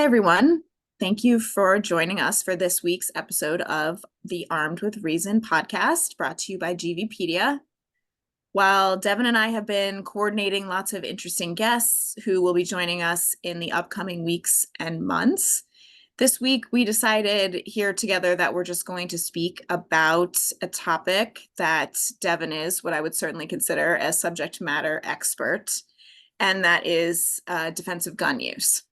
everyone. Thank you for joining us for this week's episode of the Armed with Reason podcast brought to you by GVpedia. While Devin and I have been coordinating lots of interesting guests who will be joining us in the upcoming weeks and months, this week we decided here together that we're just going to speak about a topic that Devin is what I would certainly consider a subject matter expert, and that is defensive gun use.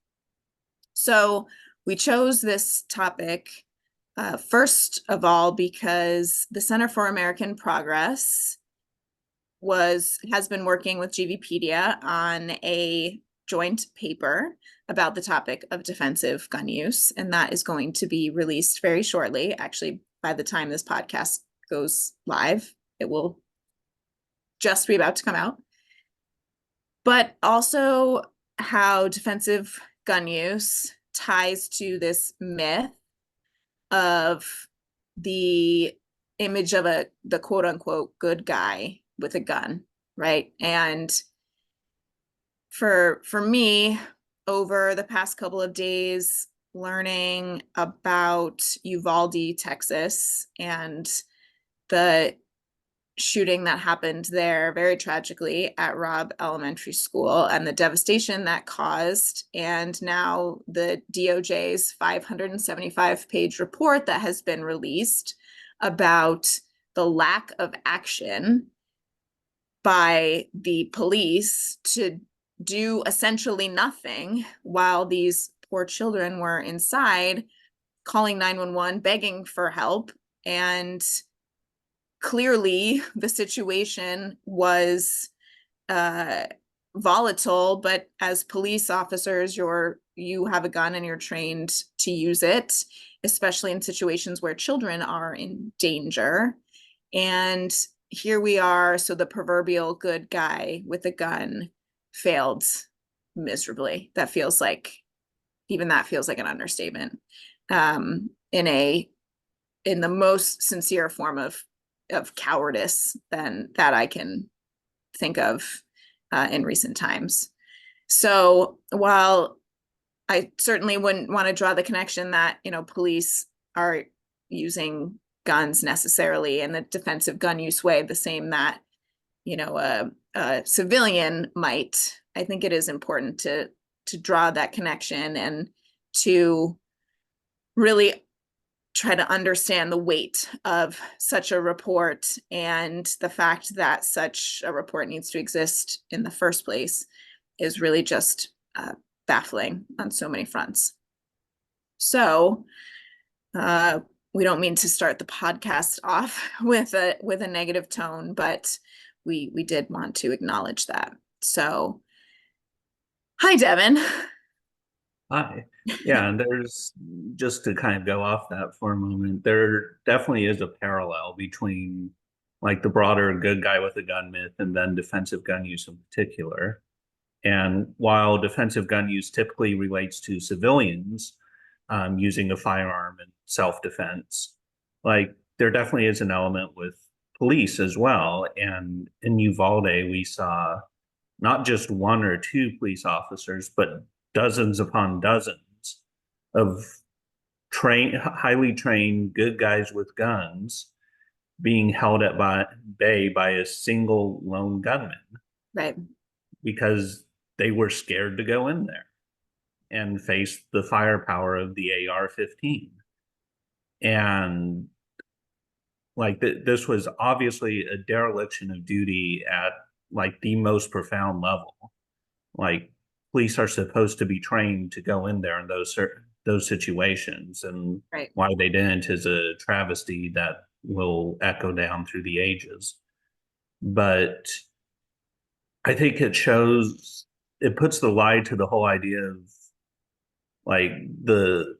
So we chose this topic first of all because the Center for American Progress has been working with GVpedia on a joint paper about the topic of defensive gun use, and that is going to be released very shortly. Actually, by the time this podcast goes live, it will just be about to come out. But also how defensive gun use ties to this myth of the image of the quote unquote good guy with a gun, right? And for me, over the past couple of days, learning about Uvalde, Texas, and the shooting that happened there very tragically at Robb Elementary School and the devastation that caused, and now the DOJ's 575-page report that has been released about the lack of action by the police to do essentially nothing while these poor children were inside calling 911, begging for help. And clearly the situation was volatile, but as police officers, you have a gun and you're trained to use it, especially in situations where children are in danger. And here we are, so the proverbial good guy with a gun failed miserably. Even that feels like an understatement, in the most sincere form of cowardice than that I can think of in recent times. So while I certainly wouldn't want to draw the connection that, police are using guns necessarily in the defensive gun use way, the same that, a civilian might, I think it is important to draw that connection and to really try to understand the weight of such a report and the fact that such a report needs to exist in the first place is really just baffling on so many fronts. So we don't mean to start the podcast off with a negative tone, but we did want to acknowledge that. So, hi, Devin. Hi. Yeah, and there's just to kind of go off that for a moment, there definitely is a parallel between like the broader good guy with a gun myth and then defensive gun use in particular. And while defensive gun use typically relates to civilians using a firearm in self-defense, like there definitely is an element with police as well. And in Uvalde, we saw not just one or two police officers, but dozens upon dozens of highly trained good guys with guns being held at bay by a single lone gunman. Right. Because they were scared to go in there and face the firepower of the AR-15. And like this was obviously a dereliction of duty at like the most profound level. Like police are supposed to be trained to go in there in those situations, and right. Why they didn't is a travesty that will echo down through the ages. But I think it puts the lie to the whole idea of like the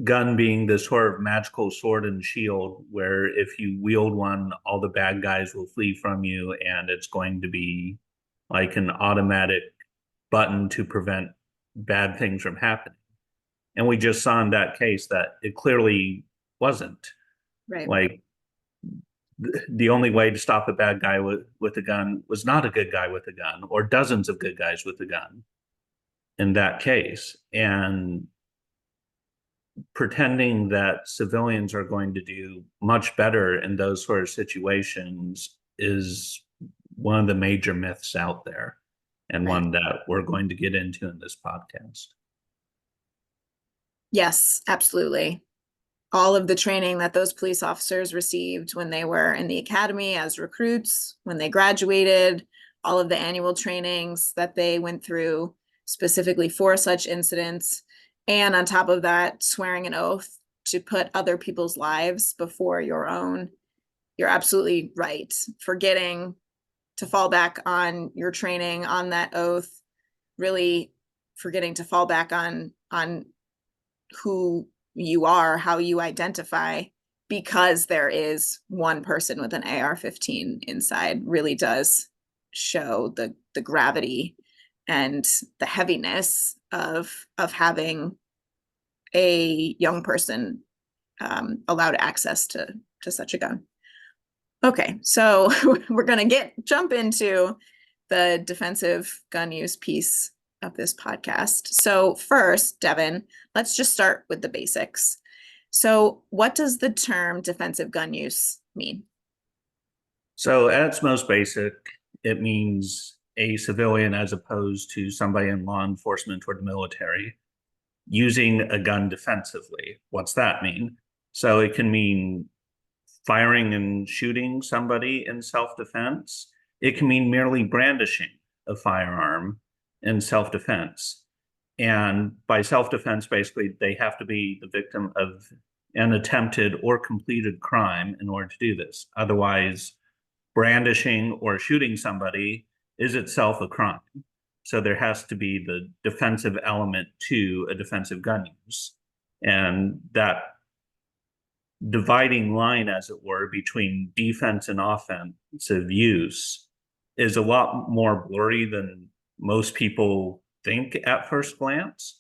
gun being this sort of magical sword and shield where if you wield one, all the bad guys will flee from you, and it's going to be like an automatic button to prevent bad things from happening. And we just saw in that case that it clearly wasn't. Right. Like the only way to stop a bad guy with a gun was not a good guy with a gun or dozens of good guys with a gun in that case. And pretending that civilians are going to do much better in those sort of situations is one of the major myths out there, and Right. one that we're going to get into in this podcast. Yes, absolutely. All of the training that those police officers received when they were in the academy as recruits, when they graduated, all of the annual trainings that they went through specifically for such incidents. And on top of that, swearing an oath to put other people's lives before your own. You're absolutely right. Forgetting to fall back on your training, on that oath, really forgetting to fall back on who you are, how you identify, because there is one person with an AR-15 inside, really does show the gravity and the heaviness of having a young person allowed access to such a gun. Okay, so we're gonna jump into the defensive gun use piece of this podcast. So first, Devin, let's just start with the basics. So what does the term defensive gun use mean? So, at its most basic, it means a civilian as opposed to somebody in law enforcement or the military using a gun defensively. What's that mean? So, it can mean firing and shooting somebody in self defense. It can mean merely brandishing a firearm in self defense. And by self defense, basically, they have to be the victim of an attempted or completed crime in order to do this. Otherwise, brandishing or shooting somebody is itself a crime. So there has to be the defensive element to a defensive gun use. And that dividing line, as it were, between defense and offensive use is a lot more blurry than most people think at first glance.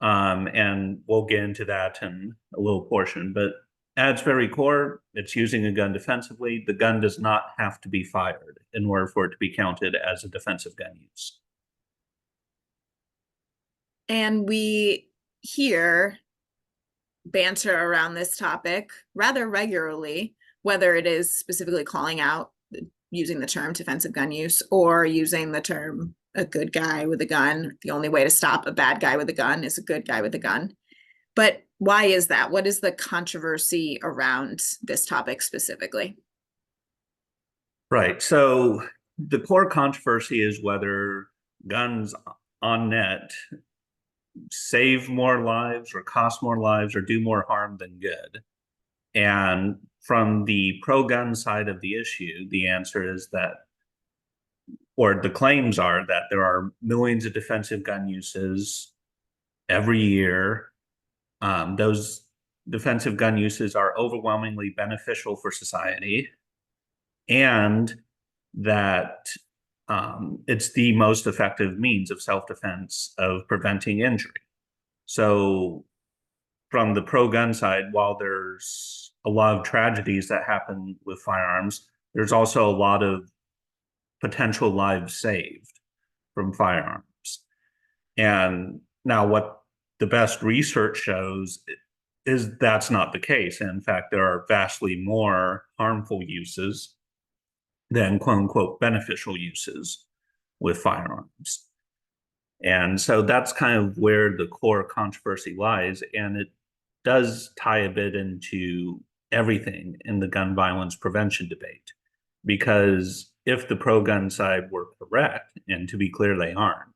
And we'll get into that in a little portion. But at its very core, it's using a gun defensively. The gun does not have to be fired in order for it to be counted as a defensive gun use. And we hear banter around this topic rather regularly, whether it is specifically calling out using the term defensive gun use or using the term a good guy with a gun. The only way to stop a bad guy with a gun is a good guy with a gun. But why is that? What is the controversy around this topic specifically? Right. So the core controversy is whether guns on net save more lives or cost more lives or do more harm than good. And from the pro gun side of the issue, the answer is that, or the claims are that there are millions of defensive gun uses every year. Those defensive gun uses are overwhelmingly beneficial for society, and that it's the most effective means of self-defense of preventing injury. So from the pro-gun side, while there's a lot of tragedies that happen with firearms, there's also a lot of potential lives saved from firearms. And now what the best research shows is that's not the case. In fact, there are vastly more harmful uses than quote unquote beneficial uses with firearms. And so that's kind of where the core controversy lies. And it does tie a bit into everything in the gun violence prevention debate. Because if the pro gun side were correct, and to be clear, they aren't,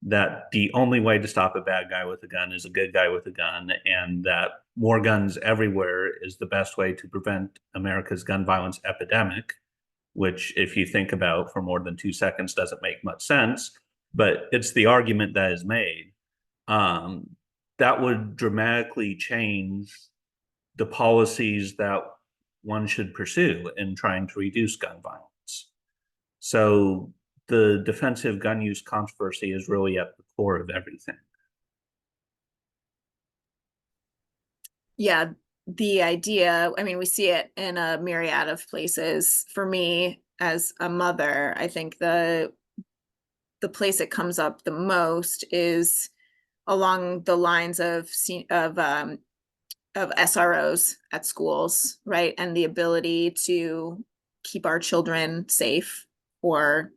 that the only way to stop a bad guy with a gun is a good guy with a gun, and that more guns everywhere is the best way to prevent America's gun violence epidemic, which, if you think about for more than 2 seconds, doesn't make much sense, but it's the argument that is made. That would dramatically change the policies that one should pursue in trying to reduce gun violence. So the defensive gun use controversy is really at the core of everything. Yeah, the idea, I mean, we see it in a myriad of places. For me, as a mother, I think the place it comes up the most is along the lines of SROs at schools, right? And the ability to keep our children safe, or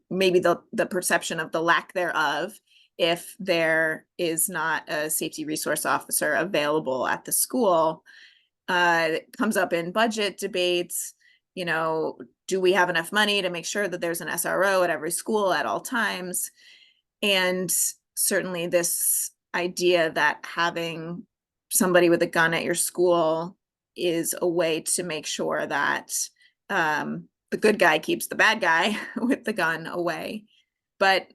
maybe the perception of the lack thereof, if there is not a safety resource officer available at the school. It comes up in budget debates. Do we have enough money to make sure that there's an SRO at every school at all times? And certainly this idea that having somebody with a gun at your school is a way to make sure that the good guy keeps the bad guy with the gun away. But,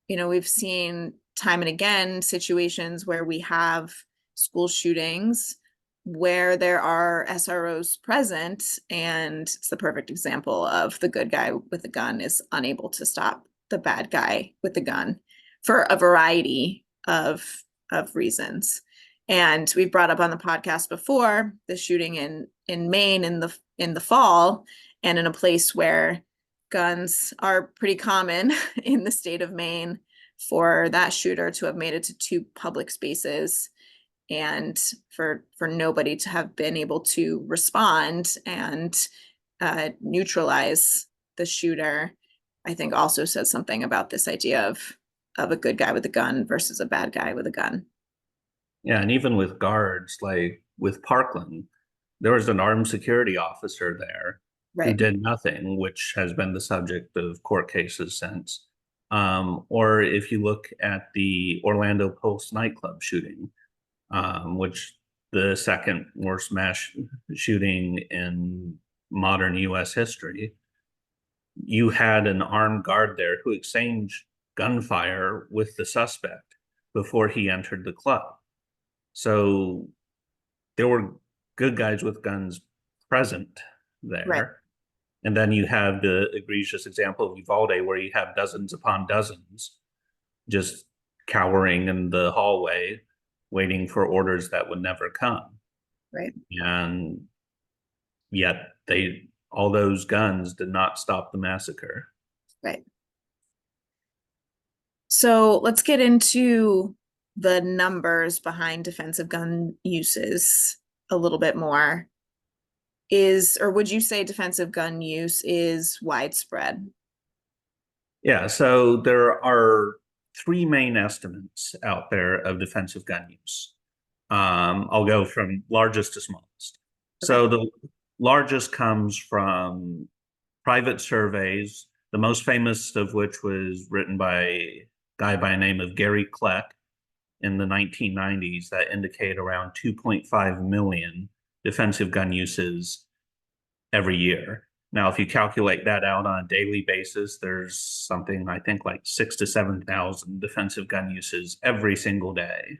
we've seen time and again situations where we have school shootings where there are SROs present, and it's the perfect example of the good guy with the gun is unable to stop the bad guy with the gun for a variety of reasons. And we've brought up on the podcast before the shooting in Maine in the fall, and in a place where guns are pretty common in the state of Maine, for that shooter to have made it to two public spaces and for nobody to have been able to respond and neutralize the shooter, I think also says something about this idea of a good guy with a gun versus a bad guy with a gun. Yeah, and even with guards, like with Parkland, there was an armed security officer there who Right. did nothing, which has been the subject of court cases since. Or if you look at the Orlando Pulse nightclub shooting, which the second worst mass shooting in modern U.S. history, you had an armed guard there who exchanged gunfire with the suspect before he entered the club. So there were good guys with guns present Right. there. And then you have the egregious example of Uvalde, where you have dozens upon dozens just cowering in the hallway, waiting for orders that would never come. Right. And yet all those guns did not stop the massacre. Right. So let's get into the numbers behind defensive gun uses a little bit more. Or would you say defensive gun use is widespread? Yeah, so there are three main estimates out there of defensive gun use. I'll go from largest to smallest. Okay. So the largest comes from private surveys, the most famous of which was written by a guy by the name of Gary Kleck in the 1990s, that indicate around 2.5 million defensive gun uses every year. Now, if you calculate that out on a daily basis, there's something I think like 6,000 to 7,000 defensive gun uses every single day,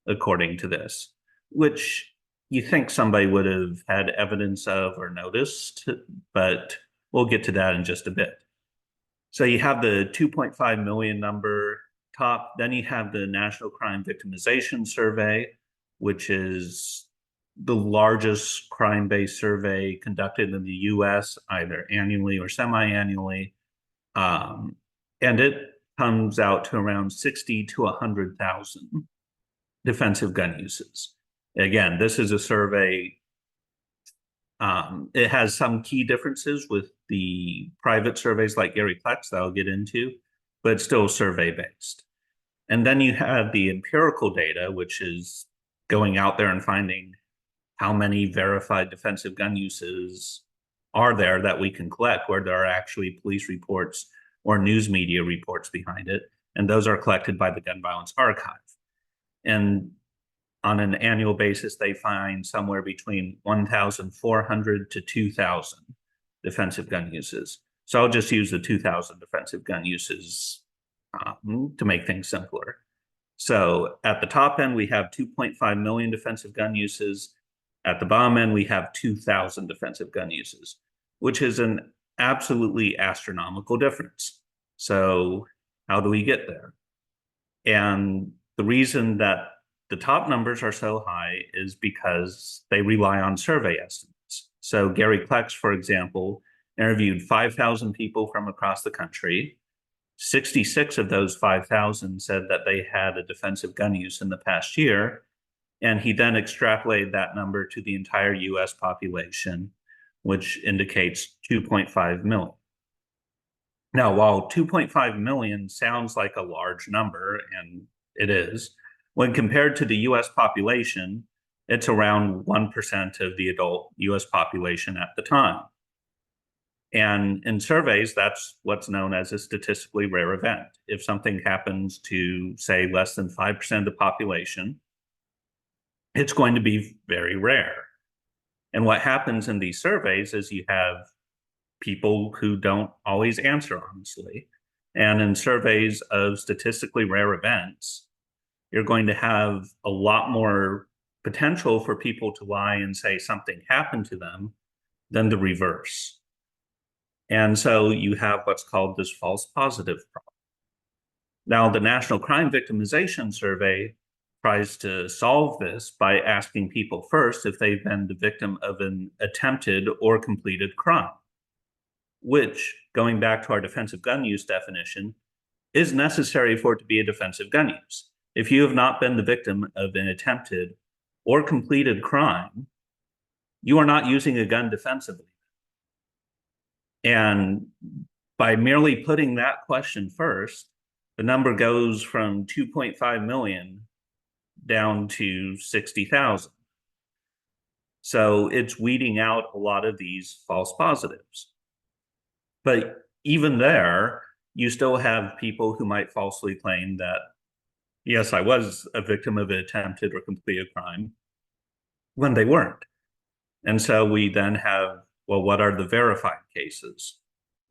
according to this, which you think somebody would have had evidence of or noticed, but we'll get to that in just a bit. So you have the 2.5 million number top, then you have the National Crime Victimization Survey, which is the largest crime-based survey conducted in the US, either annually or semi-annually. And it comes out to around 60 to 100,000 defensive gun uses. Again, this is a survey. It has some key differences with the private surveys like Gary Kleck's that I'll get into, but it's still survey-based. And then you have the empirical data, which is going out there and finding how many verified defensive gun uses are there that we can collect, where there are actually police reports or news media reports behind it. And those are collected by the Gun Violence Archive. And on an annual basis, they find somewhere between 1,400 to 2,000 defensive gun uses. So I'll just use the 2,000 defensive gun uses to make things simpler. So at the top end, we have 2.5 million defensive gun uses. At the bottom end, we have 2,000 defensive gun uses, which is an absolutely astronomical difference. So how do we get there? And the reason that the top numbers are so high is because they rely on survey estimates. So Gary Kleck's, for example, interviewed 5,000 people from across the country, 66 of those 5,000 said that they had a defensive gun use in the past year. And he then extrapolated that number to the entire US population, which indicates 2.5 million. Now, while 2.5 million sounds like a large number, and it is, when compared to the US population, it's around 1% of the adult US population at the time. And in surveys, that's what's known as a statistically rare event. If something happens to, say, less than 5% of the population, it's going to be very rare. And what happens in these surveys is you have people who don't always answer honestly. And in surveys of statistically rare events, you're going to have a lot more potential for people to lie and say something happened to them than the reverse. And so you have what's called this false positive problem. Now, the National Crime Victimization Survey tries to solve this by asking people first if they've been the victim of an attempted or completed crime, which, going back to our defensive gun use definition, is necessary for it to be a defensive gun use. If you have not been the victim of an attempted or completed crime, you are not using a gun defensively. And by merely putting that question first, the number goes from 2.5 million down to 60,000. So it's weeding out a lot of these false positives. But even there, you still have people who might falsely claim that, yes, I was a victim of an attempted or completed crime when they weren't. And so we then have, well, what are the verified cases?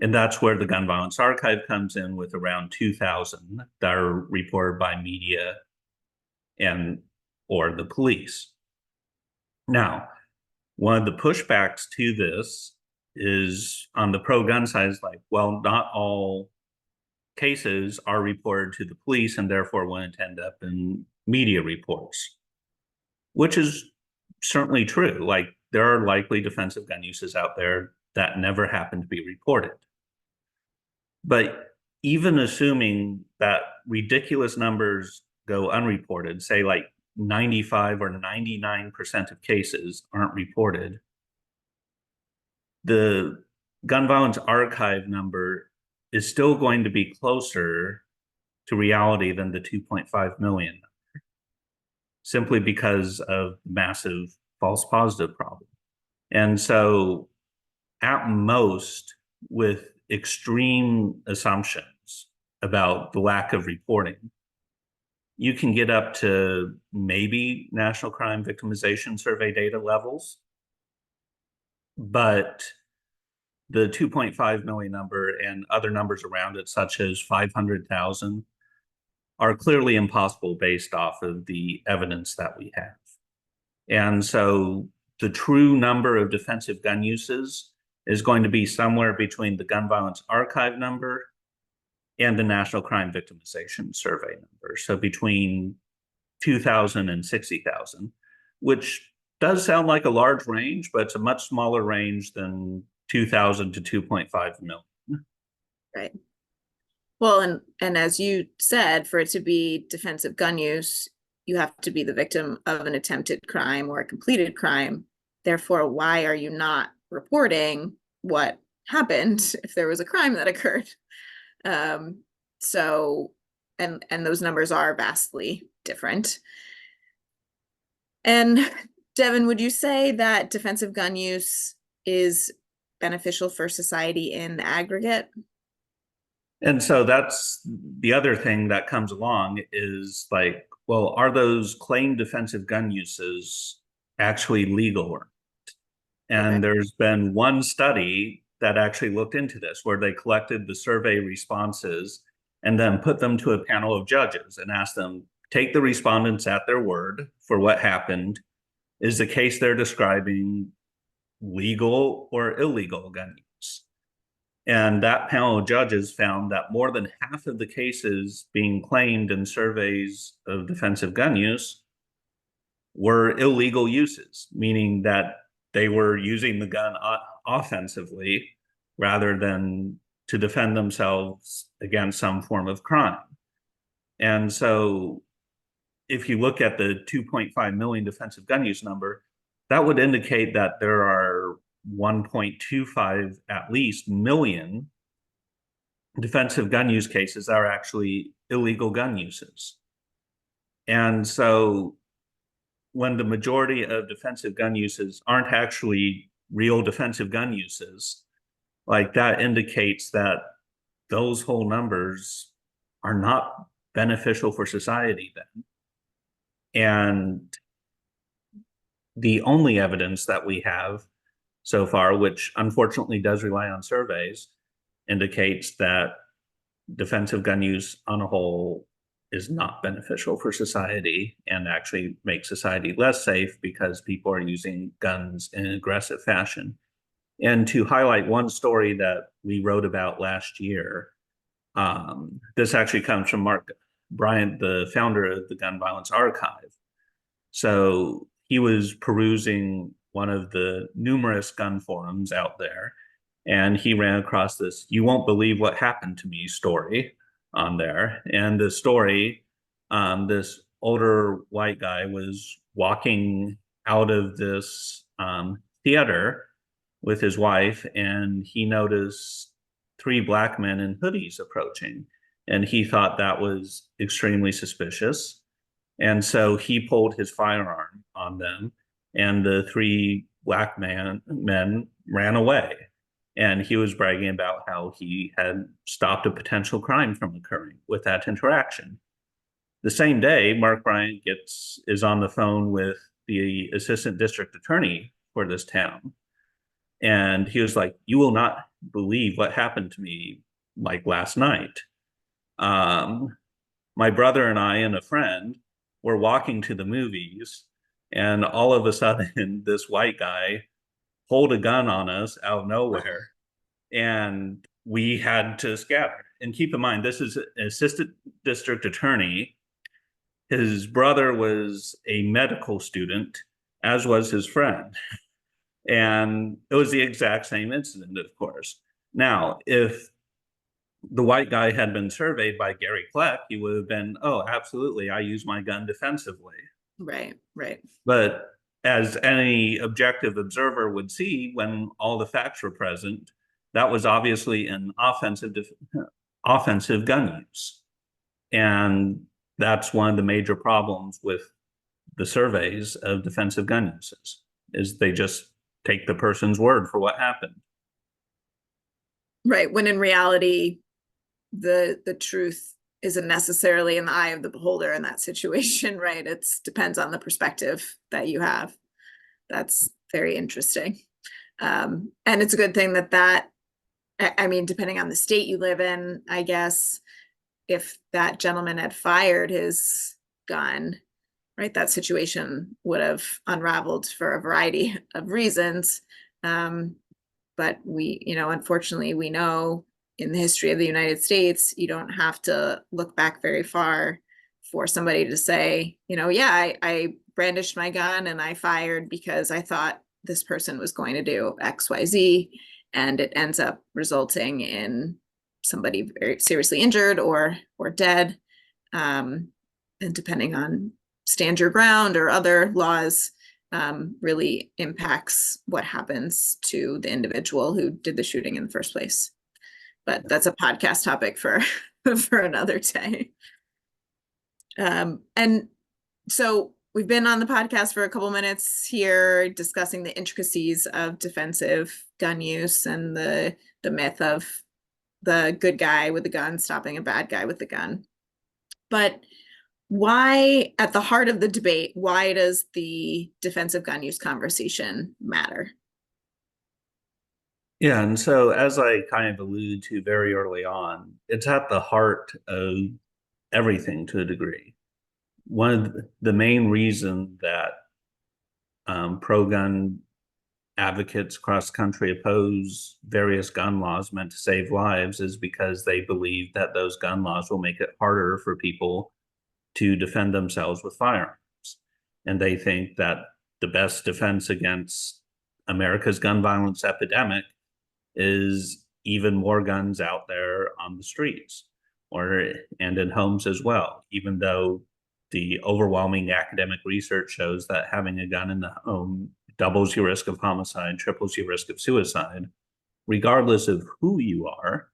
And that's where the Gun Violence Archive comes in with around 2,000 that are reported by media and or the police. Now, one of the pushbacks to this is on the pro-gun side is like, well, not all cases are reported to the police and therefore wouldn't end up in media reports, which is certainly true. Like there are likely defensive gun uses out there that never happen to be reported. But even assuming that ridiculous numbers go unreported, say like 95 or 99% of cases aren't reported, the gun violence archive number is still going to be closer to reality than the 2.5 million, simply because of massive false positive problem. And so at most, with extreme assumptions about the lack of reporting, you can get up to maybe National Crime Victimization Survey data levels, but the 2.5 million number and other numbers around it, such as 500,000, are clearly impossible based off of the evidence that we have. And so the true number of defensive gun uses is going to be somewhere between the Gun Violence Archive number and the National Crime Victimization Survey number. So between 2,000 and 60,000, which does sound like a large range, but it's a much smaller range than 2,000 to 2.5 million. Right. Well, and as you said, for it to be defensive gun use, you have to be the victim of an attempted crime or a completed crime. Therefore, why are you not reporting what happened if there was a crime that occurred? So, and those numbers are vastly different. And Devin, would you say that defensive gun use is beneficial for society in aggregate? And so that's the other thing that comes along is like, well, are those claimed defensive gun uses actually legal? And there's been one study that actually looked into this where they collected the survey responses and then put them to a panel of judges and asked them, take the respondents at their word for what happened. Is the case they're describing legal or illegal gun use? And that panel of judges found that more than half of the cases being claimed in surveys of defensive gun use were illegal uses, meaning that they were using the gun offensively rather than to defend themselves against some form of crime. And so if you look at the 2.5 million defensive gun use number, that would indicate that there are 1.25 at least million defensive gun use cases that are actually illegal gun uses. And so when the majority of defensive gun uses aren't actually real defensive gun uses, like that indicates that those whole numbers are not beneficial for society then. And the only evidence that we have so far, which unfortunately does rely on surveys, indicates that defensive gun use on a whole is not beneficial for society and actually makes society less safe because people are using guns in an aggressive fashion. And to highlight one story that we wrote about last year, this actually comes from Mark Bryant, the founder of the Gun Violence Archive. So he was perusing one of the numerous gun forums out there, and he ran across this "You won't believe what happened to me" story on there. And the story, this older white guy was walking out of this theater with his wife, and he noticed three black men in hoodies approaching. And he thought that was extremely suspicious. And so he pulled his firearm on them, and the three black men ran away. And he was bragging about how he had stopped a potential crime from occurring with that interaction. The same day, Mark Bryant is on the phone with the assistant district attorney for this town. And he was like, "You will not believe what happened to me like last night. My brother and I and a friend were walking to the movies, and all of a sudden, this white guy pulled a gun on us out of nowhere, and we had to scatter." And keep in mind, this is an assistant district attorney. His brother was a medical student, as was his friend. And it was the exact same incident, of course. Now, if the white guy had been surveyed by Gary Kleck, he would have been, "Oh, absolutely, I use my gun defensively." Right, right. But as any objective observer would see, when all the facts were present, that was obviously an offensive gun use. And that's one of the major problems with the surveys of defensive gun uses, is they just take the person's word for what happened. Right. When in reality, the truth isn't necessarily in the eye of the beholder in that situation, right? It depends on the perspective that you have. That's very interesting. And it's a good thing that I mean, depending on the state you live in, I guess, if that gentleman had fired his gun, right, that situation would have unraveled for a variety of reasons. But unfortunately, we know in the history of the United States, you don't have to look back very far for somebody to say, yeah, I brandished my gun and I fired because I thought this person was going to do X, Y, Z, and it ends up resulting in somebody very seriously injured or dead. And depending on stand your ground or other laws, really impacts what happens to the individual who did the shooting in the first place. But that's a podcast topic for for another day. And so we've been on the podcast for a couple minutes here discussing the intricacies of defensive gun use and the myth of the good guy with the gun stopping a bad guy with the gun. But why, at the heart of the debate, why does the defensive gun use conversation matter? Yeah, and so as I kind of alluded to very early on, it's at the heart of everything to a degree. One of the main reason that pro-gun advocates across the country oppose various gun laws meant to save lives is because they believe that those gun laws will make it harder for people to defend themselves with firearms. And they think that the best defense against America's gun violence epidemic is even more guns out there on the streets or and in homes as well, even though the overwhelming academic research shows that having a gun in the home doubles your risk of homicide, triples your risk of suicide, regardless of who you are.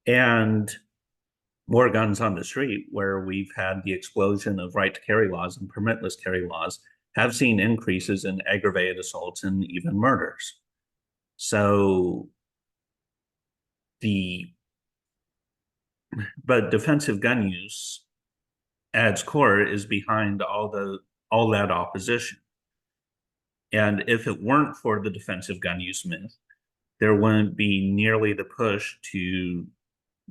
And more guns on the street, where we've had the explosion of right to carry laws and permitless carry laws, have seen increases in aggravated assaults and even murders. So the but defensive gun use at its core is behind all that opposition. And if it weren't for the defensive gun use myth, there wouldn't be nearly the push to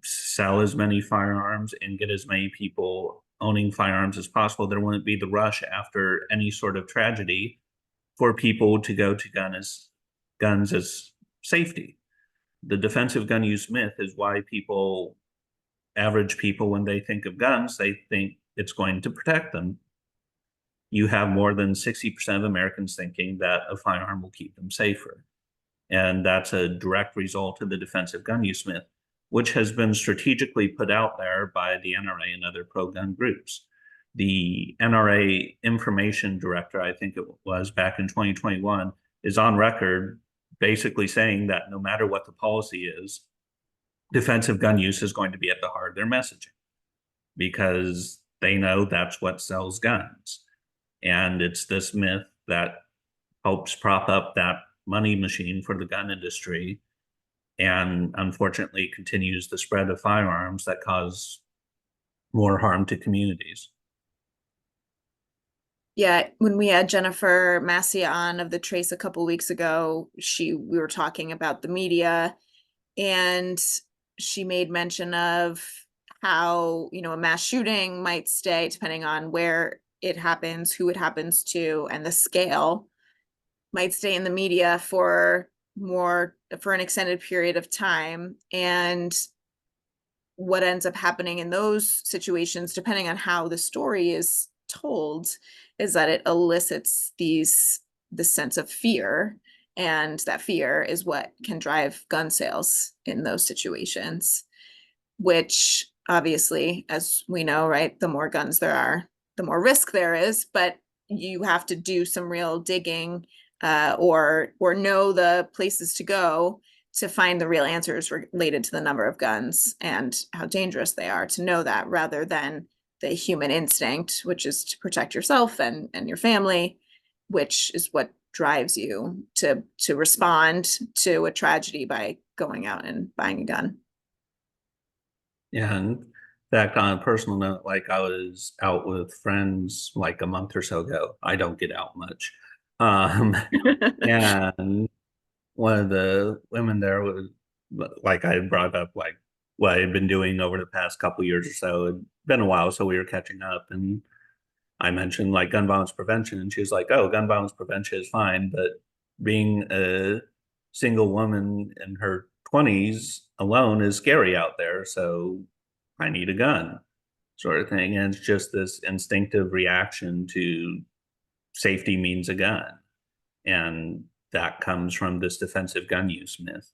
sell as many firearms and get as many people owning firearms as possible. There wouldn't be the rush after any sort of tragedy for people to go to guns as safety. The defensive gun use myth is why average people, when they think of guns, they think it's going to protect them. You have more than 60% of Americans thinking that a firearm will keep them safer. And that's a direct result of the defensive gun use myth, which has been strategically put out there by the NRA and other pro-gun groups. The NRA information director, I think it was back in 2021, is on record basically saying that no matter what the policy is, defensive gun use is going to be at the heart of their messaging because they know that's what sells guns. And it's this myth that helps prop up that money machine for the gun industry and unfortunately continues the spread of firearms that cause more harm to communities. Yeah, when we had Jennifer Massey on of the Trace a couple weeks ago, we were talking about the media, and she made mention of how, a mass shooting might stay, depending on where it happens, who it happens to, and the scale, might stay in the media for an extended period of time. And what ends up happening in those situations, depending on how the story is told, is that it elicits the sense of fear, and that fear is what can drive gun sales in those situations, which obviously, as we know, right, the more guns there are, the more risk there is, but you have to do some real digging, or know the places to go to find the real answers related to the number of guns and how dangerous they are, to know that, rather than the human instinct, which is to protect yourself and your family, which is what drives you to respond to a tragedy by going out and buying a gun. Yeah, and in fact, on a personal note, like I was out with friends like a month or so ago. I don't get out much. Um, and one of the women there was like I brought up like what I had been doing over the past couple years or so. It'd been a while, so we were catching up, and I mentioned like gun violence prevention, and she was like, "Oh, gun violence prevention is fine, but being a single woman in her 20s alone is scary out there, so I need a gun," sort of thing. And it's just this instinctive reaction to safety means a gun, and that comes from this defensive gun use myth.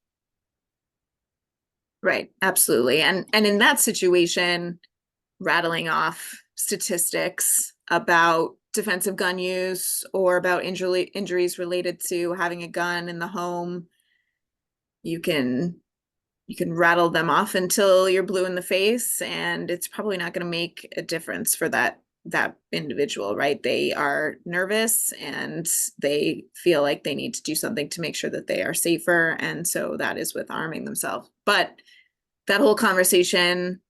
Right, absolutely. And in that situation, rattling off statistics about defensive gun use or about injuries related to having a gun in the home, you can rattle them off until you're blue in the face, and it's probably not going to make a difference for that individual, right? They are nervous and they feel like they need to do something to make sure that they are safer, and so that is with arming themselves. But that whole conversation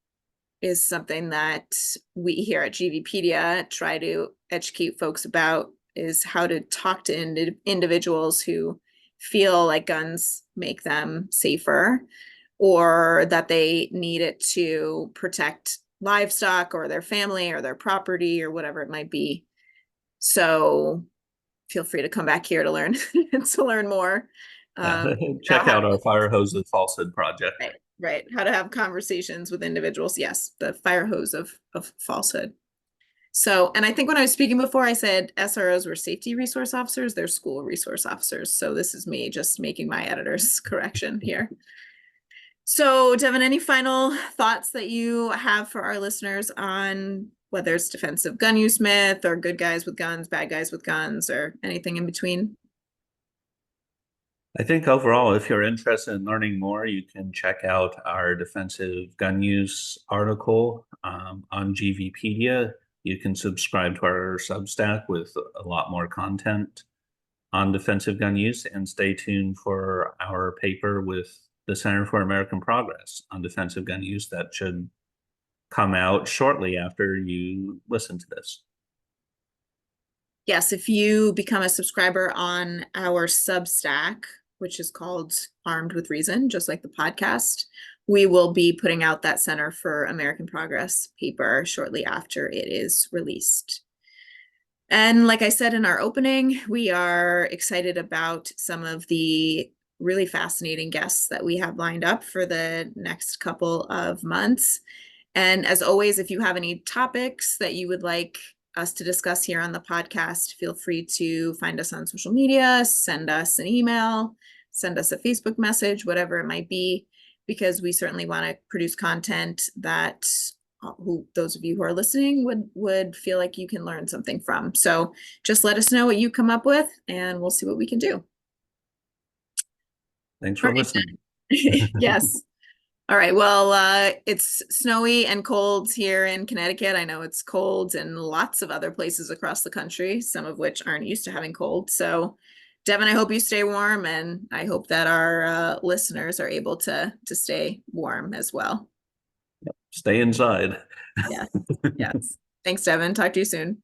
is something that we here at GVpedia try to educate folks about, is how to talk to individuals who feel like guns make them safer, or that they need it to protect livestock or their family or their property or whatever it might be. So feel free to come back here to learn more. Check out our Fire Hose of Falsehood project. Right. How to have conversations with individuals. Yes, the fire hose of falsehood. So, and I think when I was speaking before, I said SROs were safety resource officers, they're school resource officers. So this is me just making my editor's correction here. So, Devin, any final thoughts that you have for our listeners on whether it's defensive gun use myth or good guys with guns, bad guys with guns, or anything in between? I think overall, if you're interested in learning more, you can check out our defensive gun use article on GVpedia. You can subscribe to our Substack with a lot more content on defensive gun use, and stay tuned for our paper with the Center for American Progress on defensive gun use that should come out shortly after you listen to this. Yes, if you become a subscriber on our Substack, which is called Armed with Reason, just like the podcast, we will be putting out that Center for American Progress paper shortly after it is released. And like I said in our opening, we are excited about some of the really fascinating guests that we have lined up for the next couple of months. And as always, if you have any topics that you would like us to discuss here on the podcast, feel free to find us on social media, send us an email, send us a Facebook message, whatever it might be, because we certainly want to produce content that who those of you who are listening would feel like you can learn something from. So just let us know what you come up with and we'll see what we can do. Thanks All for listening. right. Yes. All right. Well, it's snowy and cold here in Connecticut. I know it's cold in lots of other places across the country, some of which aren't used to having cold. So, Devin, I hope you stay warm, and I hope that our listeners are able to stay warm as well. Stay inside. Yes. Yes. Thanks, Devin. Talk to you soon.